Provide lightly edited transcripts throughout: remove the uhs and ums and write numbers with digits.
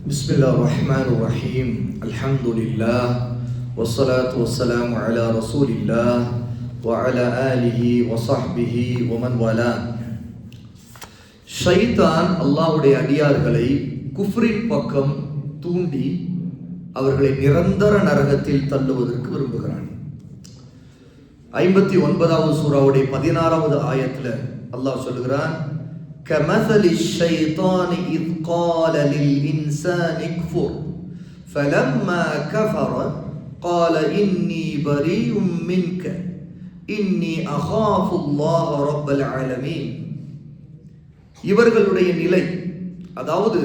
பிஸ்மில்லாஹிர்ரஹ்மானிர்ரஹீம். அல்ஹம்துலில்லாஹ் வஸ்ஸலாத்து வஸ்ஸலாமு அலா ரசூலில்லாஹ் வ அலா ஆலிஹி வ ஸஹ்பிஹி வ மன் வலா. ஷைத்தான் அல்லாஹ்வுடைய அடியார்களை குஃப்ரின் பக்கம் தூண்டி அவர்களை நிரந்தர நரகத்தில் தள்ளுவதற்கு விரும்புகிறான். 59வது சூராவுடைய 16வது ஆயத்துல அல்லாஹ் சொல்லுகிறான், كَمَثَلِ الشَّيْطَانِ إِذْ قَالَ لِلْإِنسَانِ اكْفُرْ فَلَمَّا كَفَرَ قَالَ إِنِّي بَرِيءٌ مِّنْكَ إِنِّي أَخَافُ اللَّهَ رَبَّ الْعَالَمِينَ. இவர்களுடைய நிலை, அதாவது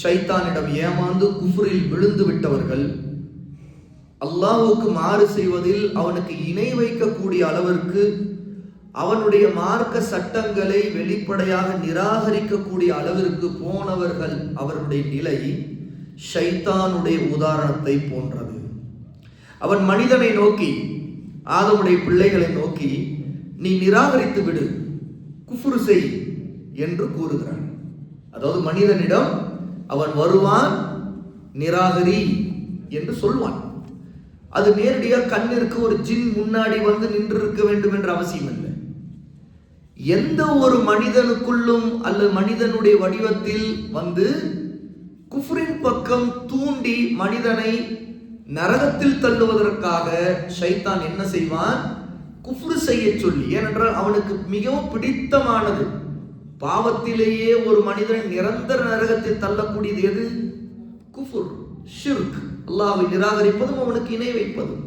ஷைத்தானிடம் ஏமாந்து குஃப்ரில் விழுந்து விட்டவர்கள், அல்லாஹ்வுக்கு மாறு செய்வதில் அவனுக்கு இணை வைக்கக்கூடிய அளவிற்கு அவனுடைய மார்க்க சட்டங்களை வெளிப்படையாக நிராகரிக்கக்கூடிய அளவிற்கு போனவர்கள், அவர்களுடைய நிலை ஷைத்தானுடைய உதாரணத்தை போன்றது. அவன் மனிதனை நோக்கி, ஆதமுடைய பிள்ளைகளை நோக்கி, நீ நிராகரித்து விடு, குஃப்ரு செய் என்று கூறுகிறான். அதாவது மனிதனிடம் அவன் வருவான், நிராகரி என்று சொல்வான். அது நேரடியாக கண்ணிற்கு ஒரு ஜின் முன்னாடி வந்து நின்று இருக்க வேண்டும் என்ற அவசியம் இல்லை. எந்த ஒரு மனிதனுக்குள்ளும் அல்லது மனிதனுடைய வடிவத்தில் வந்து குஃப்ரின் பக்கம் தூண்டி மனிதனை நரகத்தில் தள்ளுவதற்காக ஷைத்தான் என்ன செய்வான்? குஃப்ரு செய்ய சொல்லி. ஏனென்றால் அவனுக்கு மிகவும் பிடித்தமானது, பாவத்திலேயே ஒரு மனிதன் நிரந்தர நரகத்தில் தள்ளக்கூடியது எது? குஃப்ர், ஷிர்க், அல்லாஹ்வை நிராகரிப்பதும் அவனுக்கு இணை வைப்பதும்.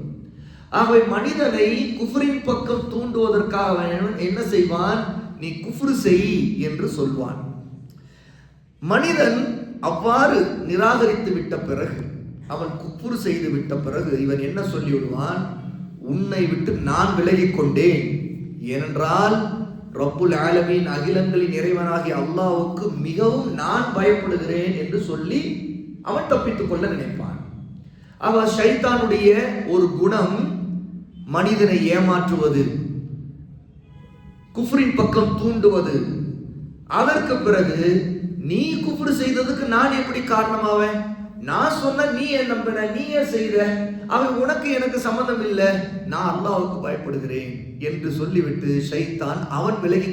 ஆகவே மனிதனை குஃப்ரின் பக்கம் தூண்டுவதற்காக என்ன செய்வான்? நீ குஃப்ரு செய் என்று சொல்வான். மனிதன் அவ்வாறு நிராகரித்து விட்ட பிறகு, அவன் குஃப்ரு செய்து விட்ட பிறகு இவன் என்ன சொல்லிவிடுவான்? உன்னை விட்டு நான் விலகிக் கொண்டேன், ஏனென்றால் ரப்புல் ஆலமீன், அகிலங்களின் இறைவனாகிய அல்லாஹ்வுக்கு மிகவும் நான் பயப்படுகிறேன் என்று சொல்லி அவன் தப்பித்துக் கொள்ள நினைப்பான். அவன் ஷைத்தானுடைய ஒரு குணம் மனிதனை ஏமாற்றுவது, குஃப்ரின் பக்கம் தூண்டுவது. அதற்கு பிறகு நீ குஃப்ரு செய்ததுக்கு நான் எப்படி காரணமாவேன்? நான் சொன்ன நீ ஏன் நம்பின, நீ ஏன் செய்த, அவன் உனக்கு எனக்கு சம்மதம் இல்லை, நான் அல்லாஹ்வுக்கு பயப்படுகிறேன் என்று சொல்லிவிட்டு ஷைத்தான் அவன் விலகி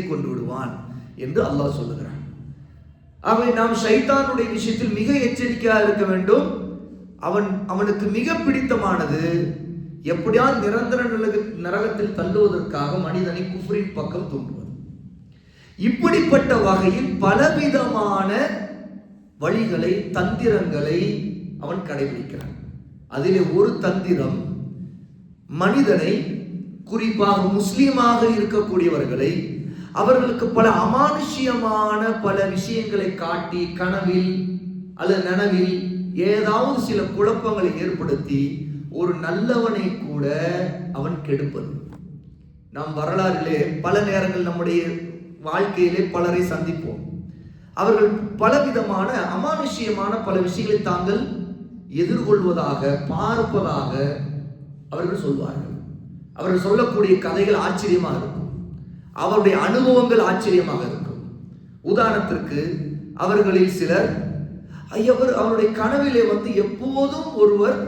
கொண்டு விடுவான் என்று அல்லாஹ் சொல்லுகிறான். அவை நாம் ஷைத்தானுடைய விஷயத்தில் மிக எச்சரிக்கையாக இருக்க வேண்டும். அவனுக்கு மிக பிடித்தமானது எப்படியாவது நிரந்தர நரகத்தில் தள்ளுவதற்காக மனிதனை குஃப்ரின் பக்கம் தூண்டுவது. இப்படிப்பட்ட வகையில் பலவிதமான வழிகளை, தந்திரங்களை அவன் கடைபிடிக்கிறான். அதிலே ஒரு தந்திரம், மனிதனை, குறிப்பாக முஸ்லீமாக இருக்கக்கூடியவர்களை, அவர்களுக்கு பல அமானுஷ்யமான பல விஷயங்களை காட்டி கனவில் அல்லது நனவில் ஏதாவது சில குழப்பங்களை ஏற்படுத்தி ஒரு நல்லவனை கூட அவன் கெடுப்பது. நாம் வரலாறிலே பல நேரங்கள் நம்முடைய வாழ்க்கையிலே பலரை சந்திப்போம். அவர்கள் பலவிதமான அமானுஷ்யமான பல விஷயங்களை தாங்கள் எதிர்கொள்வதாக, பார்ப்பதாக அவர்கள் சொல்வார்கள். அவர்கள் சொல்லக்கூடிய கதைகள் ஆச்சரியமாக இருக்கும், அவருடைய அனுபவங்கள் ஆச்சரியமாக இருக்கும். உதாரணத்திற்கு, அவர்களில் சிலர் அவருடைய கனவிலே வந்து எப்போதும் ஒருவர்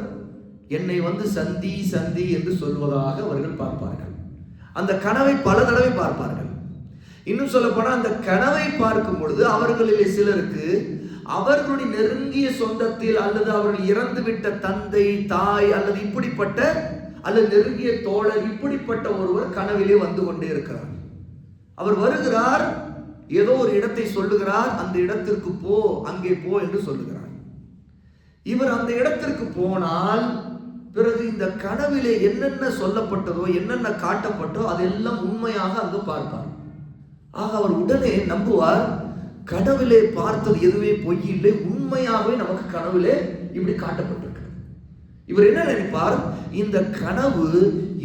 என்னை வந்து சந்தி சந்தி என்று சொல்வதாக அவர்கள் பார்ப்பார்கள். அந்த கனவை பல தடவை பார்ப்பார்கள். இன்னும் சொல்ல போனால் அந்த கனவை பார்க்கும் பொழுது அவர்களிலே சிலருக்கு அவர்களுடைய நெருங்கிய சொந்தத்தில் அல்லது அவர்கள் இறந்துவிட்ட தந்தை, தாய் அல்லது இப்படிப்பட்ட அல்லது நெருங்கிய தோழர், இப்படிப்பட்ட ஒருவர் கனவிலே வந்து கொண்டே இருக்கிறார். அவர் வருகிறார், ஏதோ ஒரு இடத்தை சொல்லுகிறார், அந்த இடத்திற்கு போ, அங்கே போ என்று சொல்லுகிறார். இவர் அந்த இடத்திற்கு போனால் பிறகு இந்த கனவிலே என்னென்ன சொல்லப்பட்டதோ, என்னென்ன காட்டப்பட்டோ அதெல்லாம் உண்மையாக அங்கு பார்ப்பார். ஆக அவர் உடனே நம்புவார், கனவிலே பார்த்தது எதுவே பொய் இல்லை, உண்மையாகவே நமக்கு கனவிலே இப்படி காட்டப்பட்டிருக்கு. இவர் என்ன நினைப்பார்? இந்த கனவு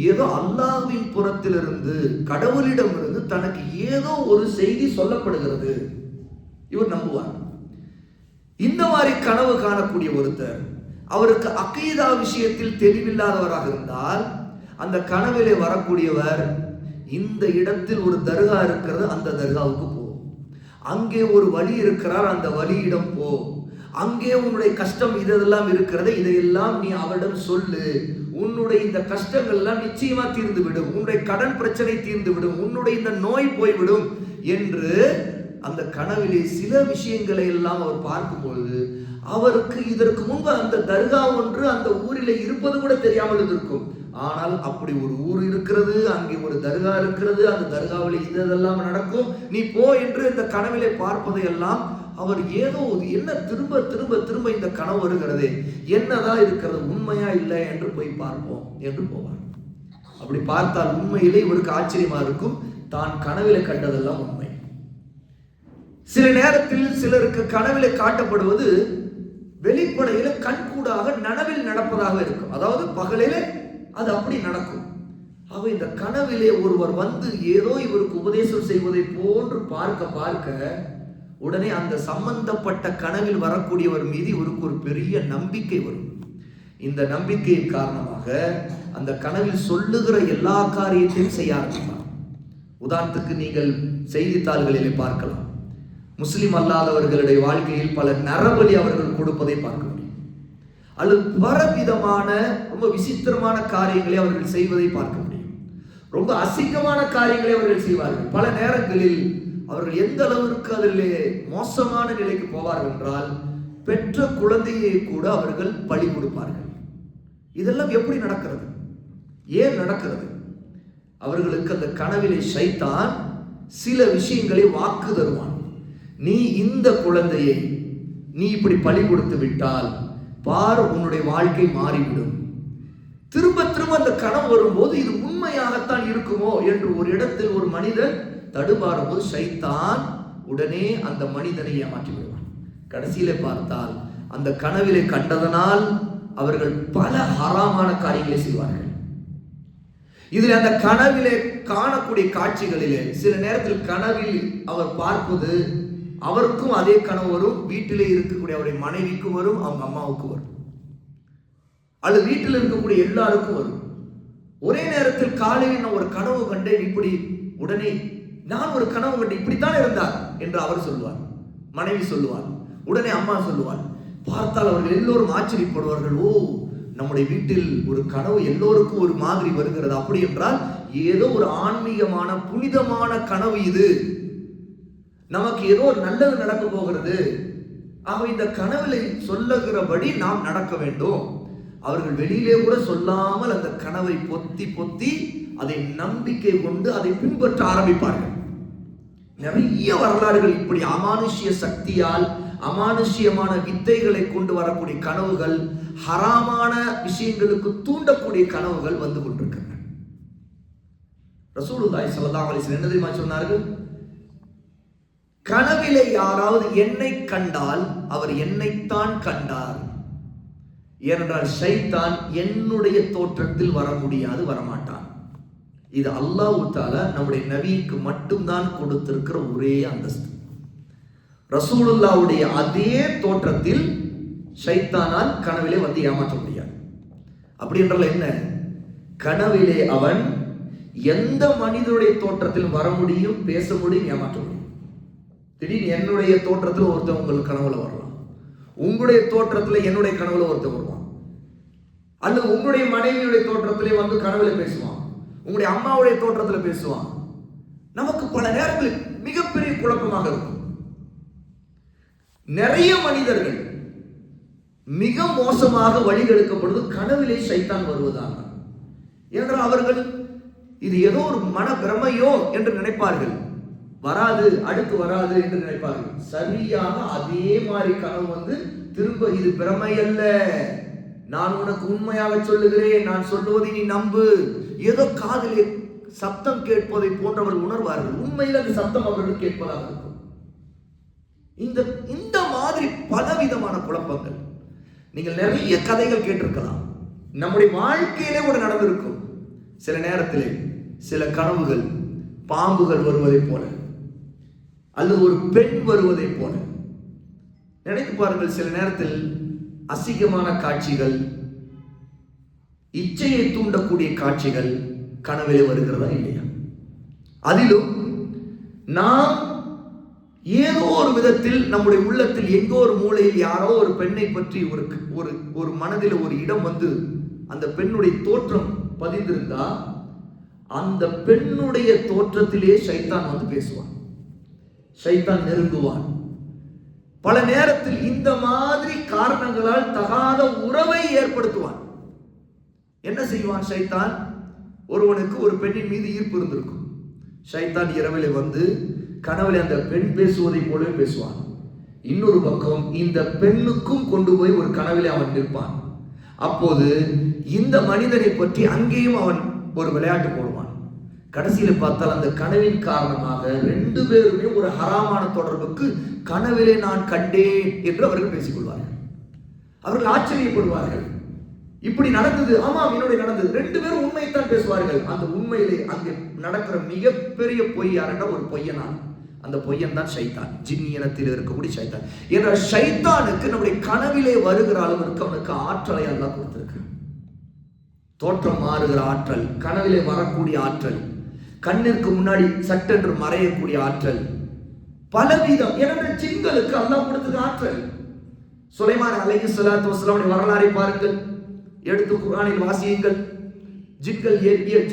ஏதோ அல்லாஹ்வின் புறத்திலிருந்து, கடவுளிடமிருந்து தனக்கு ஏதோ ஒரு செய்தி சொல்லப்படுகிறது, இவர் நம்புவார். இந்த மாதிரி கனவு காணக்கூடிய ஒருத்தர், அவருக்கு அகீதா விஷயத்தில் தெளிவில்லாதவராக இருந்தால், அந்த கனவிலே வரக்கூடியவர், இந்த இடத்தில் ஒரு தர்கா இருக்கிறது, அந்த தர்காவுக்கு போ, அங்கே ஒரு வழி இருக்கிறார், அந்த வழியிடம் போ. அங்கே உன்னுடைய கஷ்டம் இதெல்லாம் இருக்கிறது, இதையெல்லாம் நீ அவரிடம் சொல்லு. உன்னுடைய இந்த கஷ்டங்கள் எல்லாம் நிச்சயமா தீர்ந்து விடும், உன்னுடைய கடன் பிரச்சனை தீர்ந்து விடும், உன்னுடைய இந்த நோய் போய்விடும் என்று அந்த கனவிலே சில விஷயங்களை எல்லாம் அவர் பார்க்கும்போது அவருக்கு இதற்கு முன்பு அந்த தர்கா ஒன்று அந்த ஊரிலே இருப்பது கூட தெரியாமல் இருக்கும். ஆனால் அப்படி ஒரு ஊர் இருக்கிறது, அங்கே ஒரு தர்கா இருக்கிறது, அந்த தர்காவில் இதெல்லாம் நடக்கும், நீ போ என்று இந்த கனவிலே பார்ப்பதை எல்லாம் அவர் ஏதோ என்ன திரும்ப திரும்ப திரும்ப இந்த கனவு வருகிறது, என்னதான் இருக்கிறது, உண்மையா இல்லை என்று போய் பார்ப்போம் என்று போவார். அப்படி பார்த்தால் உண்மையிலே இவருக்கு ஆச்சரியமா இருக்கும், தான் கனவிலே கண்டதெல்லாம் உண்மை. சில நேரத்தில் சிலருக்கு கனவிலே காட்டப்படுவது வெளிப்படையில கண்கூடாக நனவில் நடப்பதாக இருக்கும். அதாவது பகலிலே அது அப்படி நடக்கும். அவ இந்த கனவிலே ஒருவர் வந்து ஏதோ இவருக்கு உபதேசம் செய்வதை போன்று பார்க்க பார்க்க உடனே அந்த சம்பந்தப்பட்ட கனவில் வரக்கூடியவர் மீது இவருக்கு ஒரு பெரிய நம்பிக்கை வரும். இந்த நம்பிக்கையின் காரணமாக அந்த கனவில் சொல்லுகிற எல்லா காரியத்தையும் செய்ய ஆரம்பிப்பார். உதாரணத்துக்கு நீங்கள் செய்தித்தாள்களிலே பார்க்கலாம், முஸ்லிம் அல்லாதவர்களுடைய வாழ்க்கையில் பல நரபலி அவர்கள் கொடுப்பதை பார்க்க முடியும். அல்லது பலவிதமான ரொம்ப விசித்திரமான காரியங்களை அவர்கள் செய்வதை பார்க்க முடியும். ரொம்ப அசிங்கமான காரியங்களை அவர்கள் செய்வார்கள். பல நேரங்களில் அவர்கள் எந்த அளவிற்கு அதில் மோசமான நிலைக்கு போவார்கள் என்றால் பெற்ற குழந்தையை கூட அவர்கள் பலி கொடுப்பார்கள். இதெல்லாம் எப்படி நடக்கிறது, ஏன் நடக்கிறது? அவர்களுக்கு அந்த கனவிலே ஷைத்தான் சில விஷயங்களை வாக்கு தருவான். நீ இந்த குழந்தையை நீ இப்படி பலி கொடுத்து விட்டால் பார், உன்னுடைய வாழ்க்கை மாறிவிடும். திரும்ப திரும்ப அந்த கனவு வரும்போது இது உண்மையாகத்தான் இருக்குமோ என்று ஒரு இடத்தில் ஒரு மனிதன் தடுமாறும் போது ஷைத்தான் உடனே அந்த மனிதனை ஏமாற்றி விடுவான். கடைசியில பார்த்தால் அந்த கனவிலே கண்டதனால் அவர்கள் பல ஹராமான காரியங்களை செய்வார்கள். இதில் அந்த கனவிலே காணக்கூடிய காட்சிகளிலே சில நேரத்தில் கனவில் அவர் பார்ப்பது அவருக்கும் அதே கனவு வரும், வீட்டிலே இருக்கக்கூடிய அவருடைய மனைவிக்கும் வரும், அவங்க அம்மாவுக்கும் வரும், அல்லது வீட்டில் இருக்கக்கூடிய எல்லாருக்கும் வரும். ஒரே நேரத்தில் காலையில் நான் ஒரு கனவு கண்டேன், இப்படி உடனே நான் ஒரு கனவு கண்டேன், இப்படித்தான் இருந்தார் என்று அவர் சொல்லுவார், மனைவி சொல்லுவார், உடனே அம்மா சொல்லுவார். பார்த்தால் அவர்கள் எல்லோரும் ஆச்சரியப்படுவார்கள். ஓ, நம்முடைய வீட்டில் ஒரு கனவு எல்லோருக்கும் ஒரு மாதிரி வருகிறது. அப்படி என்றால் ஏதோ ஒரு ஆன்மீகமான புனிதமான கனவு இது, நமக்கு ஏதோ ஒரு நல்லது நடக்க போகிறது. ஆக இந்த கனவுகளை சொல்லுகிறபடி நாம் நடக்க வேண்டும். அவர்கள் வெளியிலே கூட சொல்லாமல் அந்த கனவை பொத்தி பொத்தி அதை நம்பிக்கை கொண்டு அதை பின்பற்ற ஆரம்பிப்பார்கள். நிறைய வரலாறுகள் இப்படி அமானுஷ்ய சக்தியால் அமானுஷ்யமான வித்தைகளை கொண்டு வரக்கூடிய கனவுகள், ஹராமான விஷயங்களுக்கு தூண்டக்கூடிய கனவுகள் வந்து கொண்டிருக்கின்றன. ரசூலுல்லாஹி ஸல்லல்லாஹு அலைஹி வஸல்லம் என்ன தெரியுமா சொன்னார்கள்? கனவிலே யாராவது என்னை கண்டால் அவர் என்னைத்தான் கண்டார். ஏனென்றால் ஷைத்தான் என்னுடைய தோற்றத்தில் வர முடியாது, வரமாட்டான். இது அல்லாஹ் தஆலா நம்முடைய நபிக்கு மட்டும்தான் கொடுத்திருக்கிற ஒரே அந்தஸ்து. ரசூலுல்லாஹ்வுடைய அதே தோற்றத்தில் ஷைத்தானால் கனவிலே வந்து ஏமாற்ற முடியாது. அப்படி என்றால் என்ன? கனவிலே அவன் எந்த மனிதனுடைய தோற்றத்தில் வர முடியும், பேச முடியும், ஏமாற்ற முடியும். திடீர்னு என்னுடைய தோற்றத்தில் ஒருத்தன் உங்களுக்கு கனவுல வரலாம், உங்களுடைய தோற்றத்தில் என்னுடைய கனவுல ஒருத்தன் வருவான், அல்லது உங்களுடைய மனைவியுடைய தோற்றத்திலே வந்து கனவுல பேசுவான், உங்களுடைய அம்மாவுடைய தோற்றத்தில் பேசுவான். நமக்கு பல நேரங்களில் மிகப்பெரிய குழப்பமாக இருக்கும். நிறைய மனிதர்கள் மிக மோசமாக வழிகெடுக்கப்படுவது கனவிலே ஷைத்தான் வருவதாக. ஏனென்றால் அவர்கள் இது ஏதோ ஒரு மன பிரமையோ என்று நினைப்பார்கள், வராது, அடுத்து வராது என்று நினைப்பார்கள். சரியாக அதே மாதிரி கனவு வந்து திரும்ப இது பிரமை அல்ல, நான் உனக்கு உண்மையாக சொல்லுகிறேன், நான் சொல்லுவதை நீ நம்பு. ஏதோ காதிலே சத்தம் கேட்பதை போன்றவர்கள் உணர்வார்கள். உண்மையில் அந்த சத்தம் அவர்கள் கேட்பதாக இருக்கும். இந்த மாதிரி பலவிதமான குழப்பங்கள் நீங்கள் நிறைய கதைகள் கேட்டிருக்கலாம், நம்முடைய வாழ்க்கையிலே கூட நடந்திருக்கும். சில நேரத்திலே சில கனவுகள் பாம்புகள் வருவதை போல, அல்லது ஒரு பெண் வருவதை போல நினைத்து பாருங்கள். சில நேரத்தில் அசிங்கமான காட்சிகள், இச்சையை தூண்டக்கூடிய காட்சிகள் கனவிலே வருகிறதா இல்லையா? அதிலும் நாம் ஏதோ ஒரு விதத்தில் நம்முடைய உள்ளத்தில் எங்கோ ஒரு மூலையில் யாரோ ஒரு பெண்ணை பற்றி ஒரு மனதில் ஒரு இடம் வந்து அந்த பெண்ணுடைய தோற்றம் பதிந்திருந்தா அந்த பெண்ணுடைய தோற்றத்திலே சைத்தான் வந்து பேசுவான், சைத்தான் நெருங்குவான். பல நேரத்தில் இந்த மாதிரி காரணங்களால் தகாத உறவை ஏற்படுத்துவான். என்ன செய்வான் சைத்தான்? ஒருவனுக்கு ஒரு பெண்ணின் மீது ஈர்ப்பு இருந்திருக்கும். சைத்தான் இரவிலே வந்து கனவுல அந்த பெண் பேசுவதை போலவே பேசுவான். இன்னொரு பக்கம் இந்த பெண்ணுக்கும் கொண்டு போய் ஒரு கனவிலே அவன் நிற்பான். அப்போது இந்த மனிதனை பற்றி அங்கேயும் அவன் ஒரு விளையாட்டு போடுவான். கடைசியில பார்த்தால் அந்த கனவின் காரணமாக 2 பேருமே ஒரு ஹராமான தொடர்புக்கு கனவிலே நான் கண்டேன் என்று அவர்கள் பேசிக்கொள்வார்கள். அவர்கள் ஆச்சரியப்படுவார்கள். இப்படி நடந்தது, ஆமாம் என்னுடைய நடந்தது. 2 பேரும் உண்மையைத்தான் பேசுவார்கள். அந்த உண்மையிலே அங்கே நடக்கிற மிகப்பெரிய பொய் யாருன்னா ஒரு பொய்யனான். அந்த பொய்யன் தான் சைத்தான், ஜின் இனத்தில் இருக்கக்கூடிய சைத்தான். ஏன்னா சைத்தானுக்கு நம்முடைய கனவிலே வருகிற அளவிற்கு அவனுக்கு ஆற்றலை எல்லாம் கொடுத்திருக்கு. தோற்றம் மாறுகிற ஆற்றல், கனவிலே வரக்கூடிய ஆற்றல், கண்ணிற்கு முன்னாடி சட்டென்று மறையக்கூடிய ஆற்றல், பலவிதம். எனவே ஜின்களுக்கு அல்லாஹ் கொடுத்தது ஆற்றல். சுலைமான் அலைஹிஸ்ஸலாத்து வஸலாம் வரலாறை பாருங்கள், எடுத்து குர்ஆனில் வாசியுங்கள்.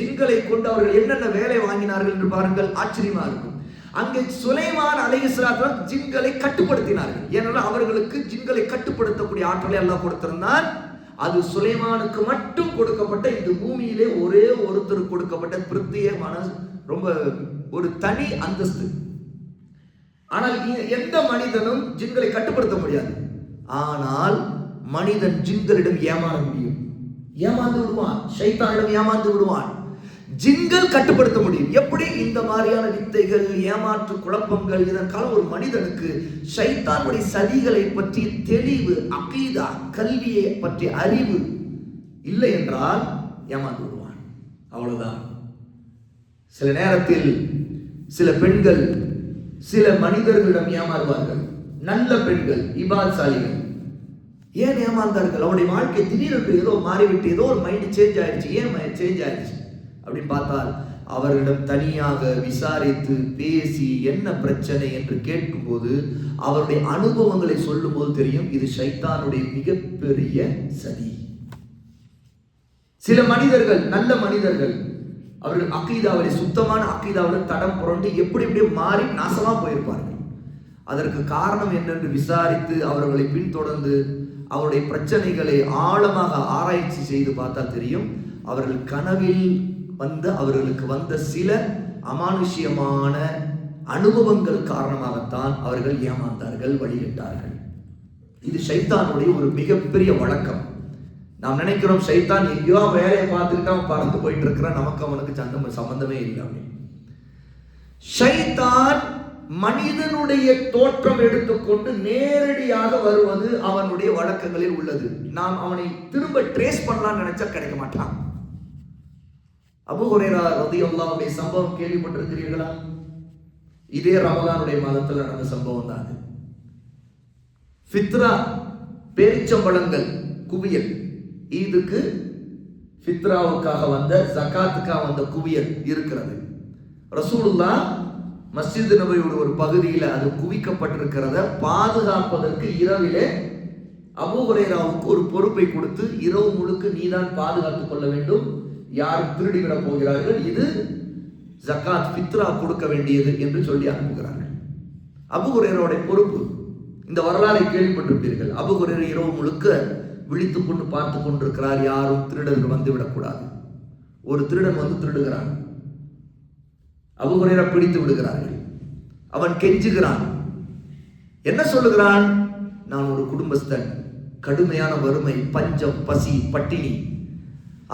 ஜின்களை கொண்டு அவர்கள் என்னென்ன வேலை வாங்கினார்கள் என்று பாருங்கள், ஆச்சரியமா இருக்கும். அங்கே சுலைமான் அலைஹிஸ்ஸலாத்து வஸலாம் ஜின்களை கட்டுப்படுத்தினார்கள். ஏனென்றால் அவர்களுக்கு ஜின்களை கட்டுப்படுத்தக்கூடிய ஆற்றலை அல்லாஹ் கொடுத்திருந்தான். அது சுலைமானுக்கு மட்டும் கொடுக்கப்பட்ட, இந்த பூமியிலே ஒரே ஒருத்தருக்கு கொடுக்கப்பட்ட பிரத்யேகமான ரொம்ப ஒரு தனி அந்தஸ்து. ஆனால் எந்த மனிதனும் ஜின்களை கட்டுப்படுத்த முடியாது. ஆனால் மனிதன் ஜின்களிடம் ஏமாற முடியும், ஏமாந்து விடுவான், ஷைத்தானிடம் ஏமாந்து விடுவான். ஜின்கள் கட்டுப்படுத்த முடியும். எப்படி? இந்த மாதிரியான வித்தைகள், ஏமாற்று, குழப்பங்கள். இதற்கான ஒரு மனிதனுக்கு ஷைத்தானுடைய சதிகளை பற்றி தெளிவு, அகீதா, கல்வியை பற்றி அறிவு இல்லை என்றால் ஏமாந்து விடுவான். அவ்வளவுதான். சில நேரத்தில் சில பெண்கள் சில மனிதர்களிடம் ஏமாறுவார்கள். நல்ல பெண்கள், இபாத்சாலிகள். ஏன் ஏமாந்தார்கள்? அவருடைய வாழ்க்கை திடீரென்று ஏதோ மாறிவிட்டு, ஏதோ ஒரு மைண்ட் சேஞ்ச் ஆயிடுச்சு. ஏன் சேஞ்ச் ஆயிடுச்சு அப்படின்னு பார்த்தால் அவர்களிடம் தனியாக விசாரித்து பேசி என்ன பிரச்சனை என்று கேட்கும்போது அவருடைய அனுபவங்களை சொல்லும் போது தெரியும், இது ஷைத்தானுடைய மிகப்பெரிய சதி. சில மனிதர்கள், நல்ல மனிதர்கள், அவர்கள் அகீதாவிலே, சுத்தமான அகீதாவிலே தடம் புரண்டு எப்படி எப்படியே மாறி நாசமா போயிருப்பார்கள். அதற்கு காரணம் என்னென்று விசாரித்து அவர்களை பின்தொடர்ந்து அவருடைய பிரச்சனைகளை ஆழமாக ஆராய்ச்சி செய்து பார்த்தா தெரியும், அவர்கள் கனவில் அவர்களுக்கு வந்த சில அமானுஷ்யமான அனுபவங்கள் காரணமாகத்தான் அவர்கள் ஏமாந்தார்கள், வழிவிட்டார்கள். இது ஷைத்தானுடைய ஒரு மிகப்பெரிய வழக்கம். நாம் நினைக்கிறோம் ஷைத்தான் எங்கேயோ வேலையை பார்த்துக்கிட்டு அவன் பறந்து போயிட்டு இருக்கிறான், நமக்கு அவனுக்கு சம்பந்தமே இல்லை அப்படின்னு. ஷைத்தான் மனிதனுடைய தோற்றம் எடுத்துக்கொண்டு நேரடியாக வருவது அவனுடைய வழக்கங்களில் உள்ளது. நாம் அவனை திரும்ப ட்ரேஸ் பண்ணலாம்னு நினைச்சா கிடைக்க மாட்டான். அபூ ஹுரைரா ரலியல்லாஹு அன்ஹு சம்பவம் கேள்விப்பட்டிருக்கிறீர்களா? இதே ரமலானுடைய மாதத்தில் நடந்த சம்பவம் தான். ஃபித்ரா, பேரிச்சம்பழங்கள் குவியல், ஈதுக்கு ஃபித்ராவுக்காக வந்த, ஜகாத்துக்காக வந்த குவியல் இருக்கிறது. ரசூலுல்லாஹ் மஸ்ஜித் நபவியோட ஒரு பகுதியில் அது குவிக்கப்பட்டிருக்கிறத பாதுகாப்பதற்கு இரவிலே அபூ ஹுரைராவுக்கு ஒரு பொறுப்பை கொடுத்து, இரவு முழுக்க நீதான் பாதுகாத்துக் கொள்ள வேண்டும், யாரும் திருடிவிட போகிறார்கள், இது ஜகாத் ஃபித்ரா கொடுக்க வேண்டியது என்று சொல்லி அனுப்புகிறார்கள். அபூ ஹுரைராவுடைய பொறுப்பு. இந்த வரலாறை கேள்விப்பட்டிருப்பீர்கள். அபூ ஹுரைரா இரவு முழுக்க விழித்துக் கொண்டு பார்த்து கொண்டிருக்கிறார், யாரும் திருடர்கள் வந்து விடக்கூடாது. ஒரு திருடன் வந்து திருடுகிறான், அபூ ஹுரைரா பிடித்து விடுகிறார்கள். அவன் கெஞ்சுகிறான். என்ன சொல்லுகிறான்? நான் ஒரு குடும்பஸ்தன், கடுமையான வறுமை, பஞ்சம், பசி, பட்டினி.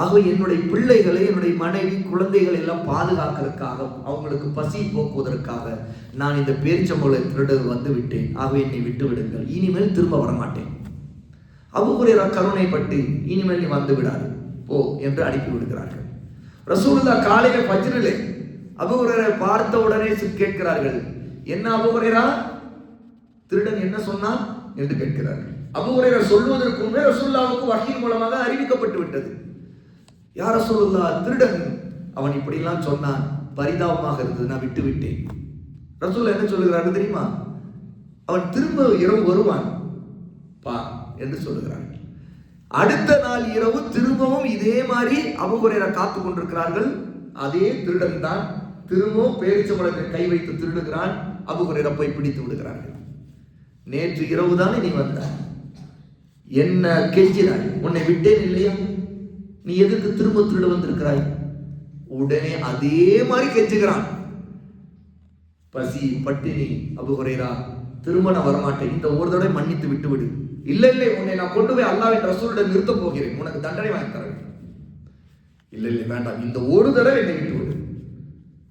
ஆகவே என்னுடைய பிள்ளைகளை, என்னுடைய மனைவி, குழந்தைகளை எல்லாம் பாதுகாக்கிறதுக்காக, அவங்களுக்கு பசி போக்குவதற்காக நான் இந்த பேரிச்சம்பழ திருட வந்து விட்டேன். ஆகவே என்னை விட்டு விடுங்கள், இனிமேல் திரும்ப வரமாட்டேன். அபூ ஹுரைரா கருணைப்பட்டு, இனிமேல் நீ வந்து விடாது போ என்று அனுப்பி விடுகிறார்கள். ரசூலுல்லாஹ் காலையில ஃபஜ்ரிலே அபூ ஹுரைரா பார்த்த உடனே கேட்கிறார்கள், என்ன அபூ ஹுரைரா, திருடன் என்ன சொன்னான் என்று கேட்கிறார்கள். அபூ ஹுரைரா சொல்வதற்கு முன்பே ரசூலுல்லாஹ்வுக்கு வஹீ மூலமாக அறிவிக்கப்பட்டு விட்டது. யா ரசூலுல்லாஹ், திருடன் அவன் இப்படிலாம் சொன்னான், பரிதாபமாக இருந்தது, நான் விட்டு விட்டேன். ரசூல் என்ன சொல்லுகிறார்கள் தெரியுமா? அவன் திரும்ப இரவு வருவான் பா என்று சொல்லுகிறார்கள். அடுத்த நாள் இரவு திரும்பவும் இதே மாதிரி அபூ ஹுரைரா காத்து கொண்டிருக்கிறார்கள். அதே திருடன் தான் திரும்பவும் பேரிச்சம்பழத்தை கை வைத்து திருடுகிறான். அபூ ஹுரைரா போய் பிடித்து விடுகிறார்கள். நேற்று இரவு தானே நீ வந்த, என்ன கெஞ்சினாய், உன்னை விட்டேன் இல்லையா, நீ எதுக்கு திரும்ப திருட வந்திருக்கிறாய்? உடனே அதே மாதிரி கெஞ்சுகிறான். பசி பட்டினி, அபூ ஹுரைரா திரும்ப நான் வரமாட்டேன், இந்த ஒரு தடவை மன்னித்து விட்டு விடு. இல்லை இல்லை, உன்னை நான் கொண்டு போய் அல்லாஹ்வின் ரசூலுடன் நிறுத்த போகிறேன், உனக்கு தண்டனை வாங்கி தரேன். இல்லை இல்லை வேண்டாம், இந்த ஒரு தடவை என்னை விட்டு விடு.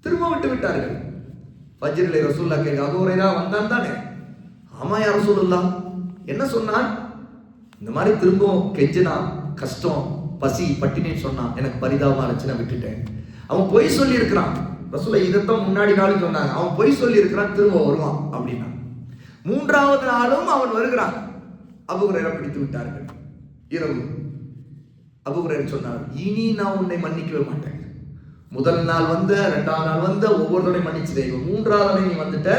திரும்ப விட்டு விட்டார்கள். ஃபஜ்ரிலே ரசூலுல்லாஹ் கேட்க, அபூ ஹுரைரா வந்தான் தானே? ஆமா யா ரசூலுல்லாஹ். என்ன சொன்னான்? இந்த மாதிரி திரும்பவும் கெஞ்சினா, கஷ்டம் பசி பட்டினின்னு சொன்னான், எனக்கு பரிதாபமா இருந்துச்சு, நான் விட்டுட்டேன். அவன் பொய் சொல்லி இருக்கிறான். ரசூலுல்லாஹ் இதைத்தான் முன்னாடி நாளும் சொன்னாங்க, அவன் பொய் சொல்லி இருக்கிறான், திரும்ப வருவான் அப்படின்னா. மூன்றாவது நாளும் அவன் வருகிறான். அபூ ஹுரைரா பிடித்து விட்டார்கள். இரவு அபூ ஹுரைரா சொன்னார், இனி நான் உன்னை மன்னிக்கவே மாட்டேன். முதல் நாள் வந்த, இரண்டாவது நாள் வந்த, ஒவ்வொருத்தோட மன்னிச்சுதே, மூன்றாவது நீ வந்துட்ட,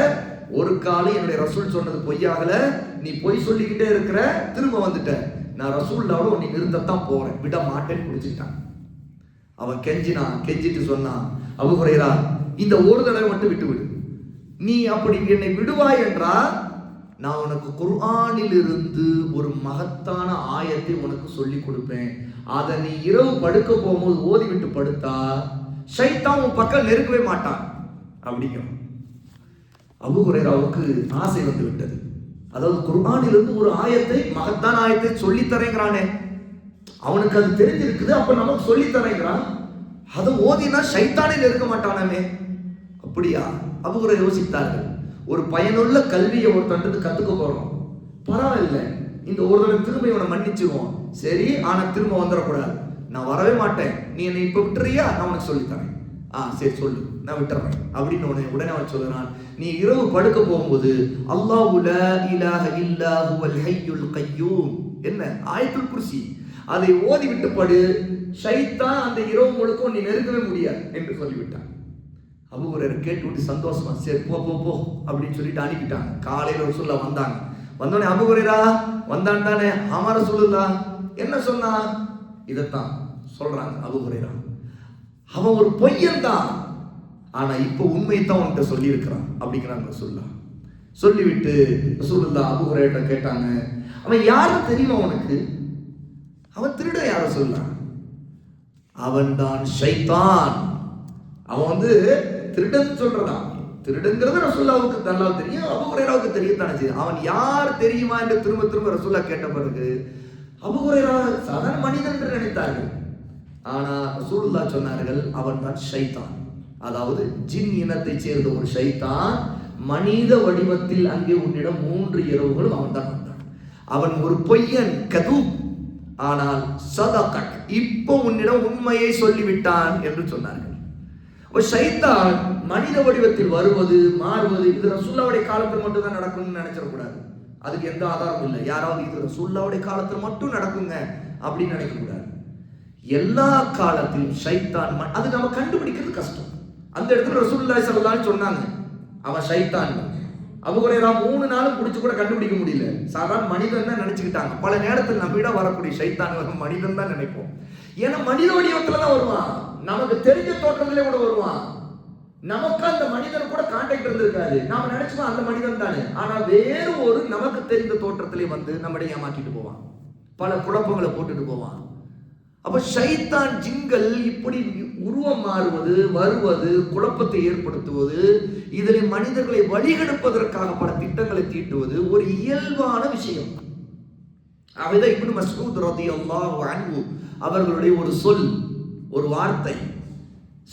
ஒரு காலம் என்னுடைய ரசூல் சொன்னது பொய்யாகல, நீ பொய் சொல்லிக்கிட்டே இருக்கிற, திரும்ப வந்துட்ட, நான் ரசூலுல்லாஹ்வோட உன்னை நிறுத்தத்தான் போறேன், விட மாட்டேன்னு குடிச்சுட்டான். அவன் கெஞ்சினான், கெஞ்சிட்டு சொன்னான், அபூ ஹுரைரா இந்த ஒரு தடவை மட்டும் விட்டு விடு, நீ அப்படி என்னை விடுவாய் என்றால் நான் உனக்கு குர்ஆனில் இருந்து ஒரு மகத்தான ஆயத்தை உனக்கு சொல்லி கொடுப்பேன், அதை நீ இரவு படுக்க போகும்போது ஓதி விட்டு படுத்தா ஷைத்தான் உன் பக்கம் நெருக்கவே மாட்டான் அப்படிங்கிறான். அபூ ஹுரைராவுக்கு ஆசை வந்து விட்டது. அதாவது குர்ஆனிலிருந்து ஒரு ஆயத்தை, மகத்தான ஆயத்தை சொல்லி தரேங்கிறானே, அவனுக்கு அது தெரிஞ்சிருக்குது, அப்ப நமக்கு சொல்லி தரேங்கிறான், அதை ஓதினா ஷைத்தானே நெருக்க மாட்டானே. அப்படியா? அபூ ஹுரைரா யோசித்தார்கள். ஒரு பயனுள்ள கல்வியை ஒருத்தன் கத்துக்க போறோம், பரவாயில்லை, இந்த ஒரு தடவை திரும்ப இவனை மன்னிச்சுவோம், சரி, ஆனா திரும்ப வந்துடக்கூடாது, நான் வரவே மாட்டேன், நீ என்னை இப்ப விட்டுறியா, நான் உனக்கு சொல்லித்தரேன். சரி சொல்லு, நான் விட்டுறேன் அப்படின்னு உடனே அவன் சொல்லுறான், நீ இரவு படுக்க போகும்போது அல்லாஹு லா இலாஹ இல்லா ஹுவல் ஹய்யுல் கய்யூம், என்ன ஆயத்துல் குர்சி, அதை ஓதி விட்டு படு, ஷைத்தான் அந்த இரவு முழுக்க நீ நெருங்கவே முடியாது என்று சொல்லிவிட்டான். அபூ ஹுரைரா கேட்டு சந்தோஷமா, சரி போ போ போ அப்படின்னு சொல்லிட்டு அனுப்பிட்டாங்க. காலையில ரசூலுல்லாஹ் வந்தாங்க. வந்தோடனே அபூ ஹுரைரா வந்தான் தானே? ஆமா ரசூலுல்லாஹ். என்ன சொன்னா? இதைத்தான் சொல்றாங்க அபூ ஹுரைரா, அவன் ஒரு பொய்யன் தான், ஆனா இப்ப உண்மையைத்தான் உன்கிட்ட சொல்லி இருக்கிறான் அப்படிங்கிறாங்க ரசூலுல்லாஹ். சொல்லிவிட்டு ரசூலுல்லாஹ் அபூ ஹுரைரா கேட்டாங்க, அவன் யாரு தெரியுமா உனக்கு? அவன் திருட, யார சொல்லலாம்? அவன் தான் ஷைத்தான். அவன் வந்து திருடன் சொல்றதா, திருடுங்கிறது ரசூலுல்லாஹ்வுக்கு நல்லா தெரியும், அபூ ஹுரைராவுக்கு தெரியத்தானே செய்யும். அவன் யார் தெரியுமா என்று திரும்ப திரும்ப ரசூலுல்லாஹ் கேட்ட பிறகு அபூ ஹுரைரா சாதாரண மனிதன் என்று நினைத்தார்கள். ஆனா ரசூலுல்லாஹ் சொன்னார்கள், அவன் தான் ஷைத்தான், அதாவது ஜின் இனத்தை சேர்ந்த ஒரு ஷைத்தான், மனித வடிவத்தில் அங்கே உன்னிடம் 3 இரவுகளும் அவன் தான் வந்தான். அவன் ஒரு பொய்யன், கதூப், ஆனால் சதகக், இப்போ உன்னிடம் உண்மையை சொல்லிவிட்டான் என்று சொன்னார்கள். ஷைத்தான் மனித வடிவத்தில் வருவது மாறுவது இது ரசூலுல்லாஹ்வுடைய காலத்தில் மட்டும் தான் நடக்கும்னு நினைச்சிடக்கூடாது. அதுக்கு எந்த ஆதாரமும் இல்லை. யாராவது இது ரசூலுல்லாஹ்வுடைய காலத்தில் மட்டும் நடக்குங்க அப்படின்னு நினைக்க கூடாது. எல்லா காலத்திலும் ஷைத்தான், அது நம்ம கண்டுபிடிக்கிறது கஷ்டம். அந்த இடத்துல ரசூலுல்லாஹி ஸல்லல்லாஹு அலைஹி வஸல்லம் சொன்னாங்க, அவன் ஷைத்தான். அபூ ஹுரைரா 3 நாளும் பிடிச்சு கூட கண்டுபிடிக்க முடியல, சாதாரண மனிதன் தான் நினைச்சுக்கிட்டாங்க. பல நேரத்தில் நம்மிட வரக்கூடிய ஷைத்தான் மனிதன் தான் நினைப்போம். ஏன்னா மனித வடிவத்துல தான் வருவான், நமக்கு தெரிஞ்ச தோற்றத்திலே கூட வருவான், நமக்கு அந்த மனிதன் கூட கான்டாக்ட் இருந்திருக்காது, நாம நினைச்சுக்கோ அந்த மனிதன் தானே, ஆனா வேறு ஒரு நமக்கு தெரிந்த தோற்றத்திலே வந்து நம்மளை ஏமாற்றிட்டு போவான், பல குழப்பங்களை போட்டுட்டு போவான். அப்ப ஷைத்தான், ஜின்கள் இப்படி உருவம் மாறுவது, வருவது, குழப்பத்தை ஏற்படுத்துவது, இதில் மனிதர்களை வழிகெடுப்பதற்காக பல திட்டங்களை தீட்டுவது ஒரு இயல்பான விஷயம். அவைதான் இப்னு மஸ்ஊத் ரலியல்லாஹு அன்ஹு அவர்களுடைய ஒரு சொல், ஒரு வார்த்தை.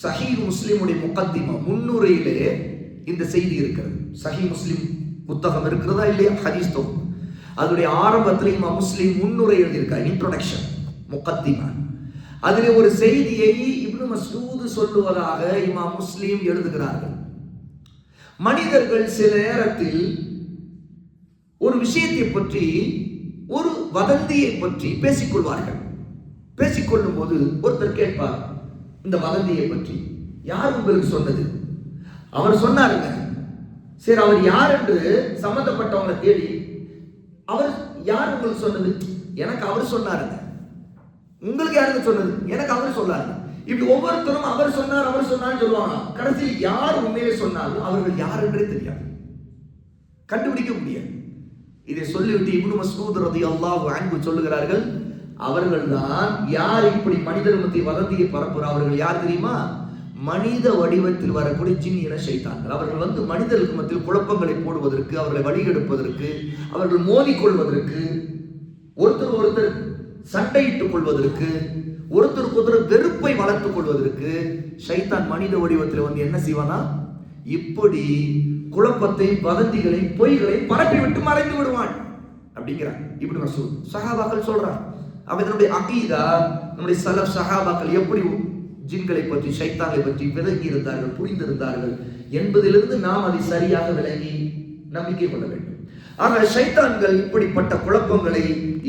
சஹீஹ் முஸ்லிமுடைய முகத்திமா முன்னுரையிலே இந்த செய்தி இருக்கிறது. சஹீஹ் முஸ்லிம் புத்தகம் இருக்கிறதா இல்லையா, ஹதீஸ் தொகுப்பு, அதனுடைய ஆரம்பத்தில் இமாம் முஸ்லிம் முன்னுரை எழுதியிருக்கார், இன்ட்ரோடக்ஷன், முகத்திமா. அதிலே ஒரு செய்தியை இப்னு மஸ்ஊத் சொல்லுவதாக இமாம் முஸ்லிம் எழுதுகிறார்கள். மனிதர்கள் சில நேரத்தில் ஒரு விஷயத்தை பற்றி, ஒரு வதந்தியை பற்றி பேசிக்கொள்வார்கள். பேசிக்கொள்ளும் போது ஒருத்தர் கேட்பார், இந்த வதந்தியை பற்றி யார் உங்களுக்கு சொன்னது? அவர் சொன்னாருங்க, சரி, அவர் யார் என்று சம்பந்தப்பட்டவங்களை தேடி, அவர் யார் உங்களுக்கு சொன்னது? எனக்கு அவர் சொன்னாருங்க. உங்களுக்கு யாருக்கு சொன்னது? எனக்கு அவர் சொன்னாருங்க. இப்படி ஒவ்வொருத்தரும் அவர் சொன்னார் அவர் சொன்னார்னு சொல்லுவாங்க. கடைசியில் யார் உண்மையிலே சொன்னாலும் அவர்கள் யார் என்றே தெரியாது, கண்டுபிடிக்க முடியாது. இதை சொல்லிவிட்டு இப்னு மஸ்ஊத் ரலியல்லாஹு அன்ஹு சொல்லுகிறார்கள், அவர்கள்தான் யார் இப்படி மனிதர் மத்தியில் வதந்தியை பரப்புற அவர்கள் யார் தெரியுமா? மனித வடிவத்தில் வரக்கூடிய ஜின் இன ஷைத்தான்கள். அவர்கள் மனிதர்களுக்கு மத்தியில் குழப்பங்களை போடுவதற்கு, அவர்களை வழிகெடுப்பதற்கு, அவர்கள் மோதிக்கொள்வதற்கு, ஒருத்தர் சண்டையிட்டுக் கொள்வதற்கு, ஒருத்தருக்கு ஒருத்தர் வெறுப்பை வளர்த்துக் கொள்வதற்கு ஷைத்தான் மனித வடிவத்தில் என்ன செய்வானா, இப்படி குழப்பத்தை, வதந்திகளை, பொய்களை பரப்பி விட்டு மறைந்து விடுவான் அப்படிங்கிறார் இப்னு மஸ்ஊத். சஹாபாக்கள் சொல்றார். அவர்களுடைய அகீதா, நம்முடைய சலஃப் சஹாபாக்கள் எப்படி ஜின்களை பற்றி, ஷைத்தானை பற்றி விளங்கி இருந்தார்கள், புரிந்திருந்தார்கள் என்பதிலிருந்து நாம் அதை சரியாக விளங்கி நம்பிக்கை கொள்ள வேண்டும். ஆக ஷைத்தான்கள் இப்படிப்பட்ட குழப்பங்களை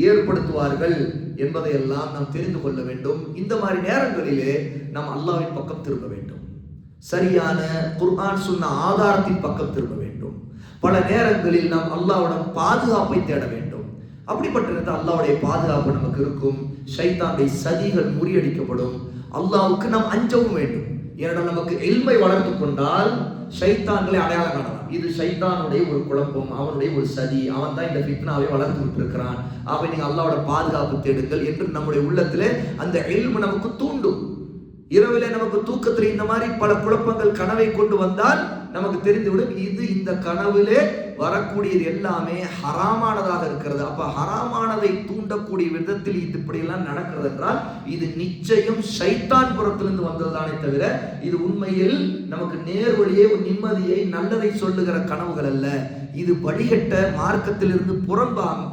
ஏற்படுத்துவார்கள் என்பதையெல்லாம் நாம் தெரிந்து கொள்ள வேண்டும். இந்த மாதிரி நேரங்களிலே நாம் அல்லாஹ்வின் பக்கம் திரும்ப வேண்டும். சரியான குர்ஆன் சொன்ன ஆதாரத்தின் பக்கம் திரும்ப வேண்டும். பல நேரங்களில் நாம் அல்லாஹ்விடம் பாதுகாப்பை தேட வேண்டும். அப்படிப்பட்ட அல்லாஹ்வுடைய பாதுகாப்பு நமக்கு இருக்கும். ஷைத்தானுடைய சதிகள் முறியடிக்கப்படும். அல்லாஹ்வுக்கு நாம் அஞ்சவும் வேண்டும். ஏனென்றால் நமக்கு இல்மை வளர்த்து கொண்டால் ஷைத்தான்களை அடையாளம் காணலாம். இது ஷைத்தானுடைய ஒரு குழப்பம், அவனுடைய ஒரு சதி, அவன் தான் இந்த ஃபித்னாவை வளர்த்து விட்டிருக்கிறான், அவன் நீங்க அல்லாஹ்வோட பாதுகாப்பு தேடுங்கள் என்று நம்முடைய உள்ளத்திலே அந்த இல்மு நமக்கு தூண்டும். இரவிலே நமக்கு தூக்கத்தில் இந்த மாதிரி பல குழப்பங்கள் கனவை கொண்டு வந்தால் நமக்கு தெரிந்துவிடும், இது இந்த கனவிலே வரக்கூடியது எல்லாமே ஹராமானதாக இருக்கிறது. அப்ப ஹராமானதை தூண்டக்கூடிய விதத்தில் இது இப்படியெல்லாம் நடக்கிறது என்றால் இது நிச்சயம் ஷைத்தான் புறத்திலிருந்து வந்ததுதானே தவிர இது உண்மையில் நமக்கு நேர்வழியே ஒரு நிம்மதியை, நல்லதை சொல்லுகிற கனவுகள் அல்ல. இது வழிகட்ட மார்க்கத்திலிருந்து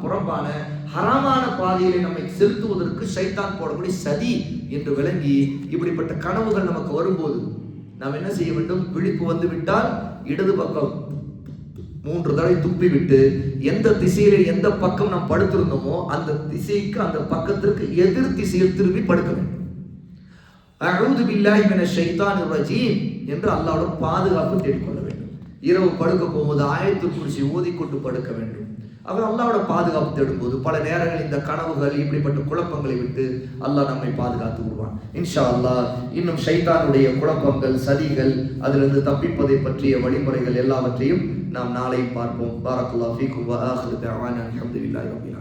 புறம்பான ஹராமான பாதையிலே நம்மை செலுத்துவதற்கு ஷைத்தான் போடக்கூடிய சதி என்று விளங்கி இப்படிப்பட்ட கனவுகள் நமக்கு வரும்போது நாம் என்ன செய்ய வேண்டும்? விழிப்பு வந்து விட்டால் இடது பக்கம் 3 தடவை துப்பி விட்டு எந்த திசையில எந்த பக்கம் நாம் படுத்திருந்தோமோ அந்த திசைக்கு, அந்த பக்கத்திற்கு எதிர் திசையில் திரும்பி படுக்க வேண்டும். அஊது பில்லாஹி மினஷ் ஷைத்தானிர் ரஜீம் என்று அல்லாஹ்வுடன் பாதுகாப்பு தேடிக்கொள்ள வேண்டும். இரவு படுக்க போகும்போது ஆயத்துல் குர்சி ஓதிக்கொண்டு படுக்க வேண்டும். அவர் அல்லாஹ்வோட பாதுகாப்பு தேடும்போது பல நேரங்களில் இந்த கனவுகள், இப்படிப்பட்ட குழப்பங்களை விட்டு அல்லாஹ் நம்மை பாதுகாத்து விடுவான். இன்ஷா அல்லாஹ் இன்னும் ஷைத்தானுடைய குழப்பங்கள், சதிகள், அதிலிருந்து தப்பிப்பதை பற்றிய வழிமுறைகள் எல்லாவற்றையும் நாம் நாளை பார்ப்போம். பாரக்கல்லாஹு ஃபீக்கும் வ ஆகிரு தஅவானா அல்ஹம்துலில்லாஹி ரப்பில் ஆலமீன்.